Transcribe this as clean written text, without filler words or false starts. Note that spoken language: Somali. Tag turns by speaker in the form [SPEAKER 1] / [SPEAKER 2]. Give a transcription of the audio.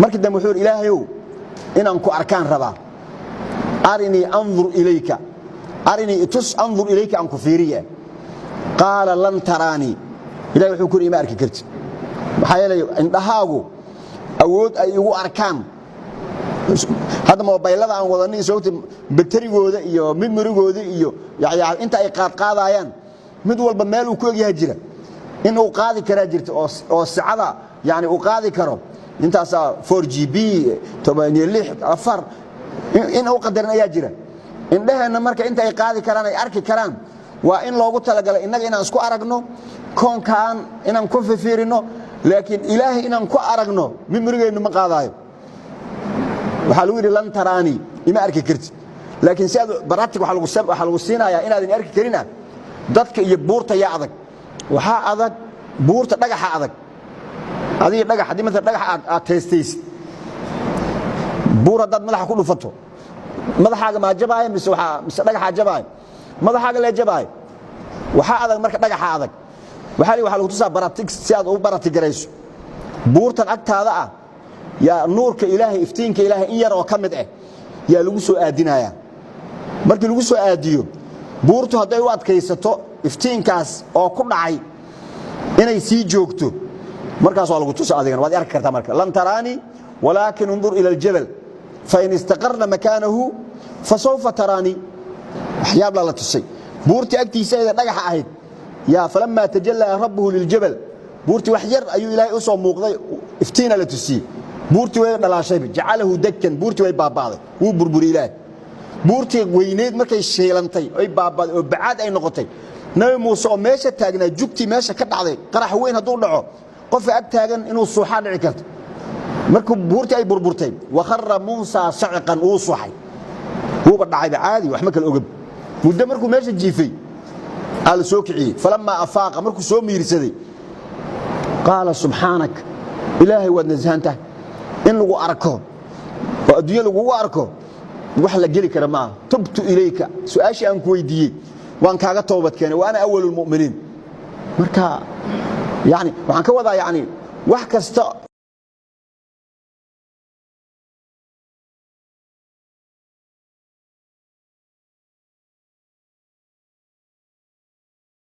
[SPEAKER 1] markii dambe wuxuu ilaahayow inaan ku arkaan rabaa arini anzur ilayka arini itus anzur ilayka an ku fiiriya qaala lan tarani ilaahay wuxuu ku yiri ma arki kartid maxaa yeelay indhahaagu awood ay igu arkaan hadda mobilada aan wadanay sababta batarigooda iyo memory-gooda iyo inta ay qaadayaan mid walba meel uu ku ogyahay jira in uu qaadi kara jirto oo saacada uu qaadi karo intaas 4GB 86 in uu qadarin ayaa jira indhaheena marka inta ay qaadi karaan ay arki karaan waa in loogu talagalay inaga inaan isku aragno koonkaan inaan ku fiirino laakiin ilaahay inaan ku aragno memory-geenu ma qaadayo waxa lagu yiri lan tarani ima arki kartid laakiin si aad baratig waxa lagu siinayaa inaad arki karina dadka iyo buurta yaa adag waxa adag buurta dhagaxa adag adii dhagax hadii mid dhagax aad teestays buura dad madaxa ku dhufato madaxaaga ma jabaayo mise dhagaxa jabaayo madaxaaga la jabaayo waxa adag marka dhagaxa adag waxa lagu tusaa baratig si aad u baratig garayso buurtan agtaada ah yaa nuurka ilaahay iftiinka ilaahay in yar oo kamid ah yaa lagu soo aadinaya markii lagu soo aadiyo buurtu haday u adkaysato iftiinkaas oo ku dhacay inay sii joogto markaas waa lagu tusaa adigana waad arki kartaa marka lan tarani walakin undur ila aljabal fa in istaqarna makanahu fasawfa tarani waxyaab la tusay buurti agtiisa ee dhagaxa ahayd yaa falamma tajalla rabbuhu liljabal buurti wax yar ayuu ilaahay u soo muuqday iftiina la tusiyay buurti way dhalaashay jacalahu dakkan buurti way baabaaday wuu burburi ilaahay buurti weyneed markay sheelantay ay baabaaday oo bacaad ay noqotay nabi muuse oo meesha taagnaa jugti meesha ka dhacday qarax weyn haduu dhaco qof ag taagan inuu suuxa dhici karto markuu buurti ay burburtay wa kharra muusa sa'iqan uu suuxay huwa dhacay caadi wax ma kala ogab muddo markuu meesha jiifay al soo kiciyay falamma afaaqa markuu soo miirsaday qaala subhanak ilaahay wad nazhanta in lagu arko oo adduunyo lagu arko wax la gali kara ma tubtu ilayka su'aashi aan ku weydiiyay waan kaaga toobad keenay waana awwalul mu'miniin marka waxaan ka wadaa wax kasta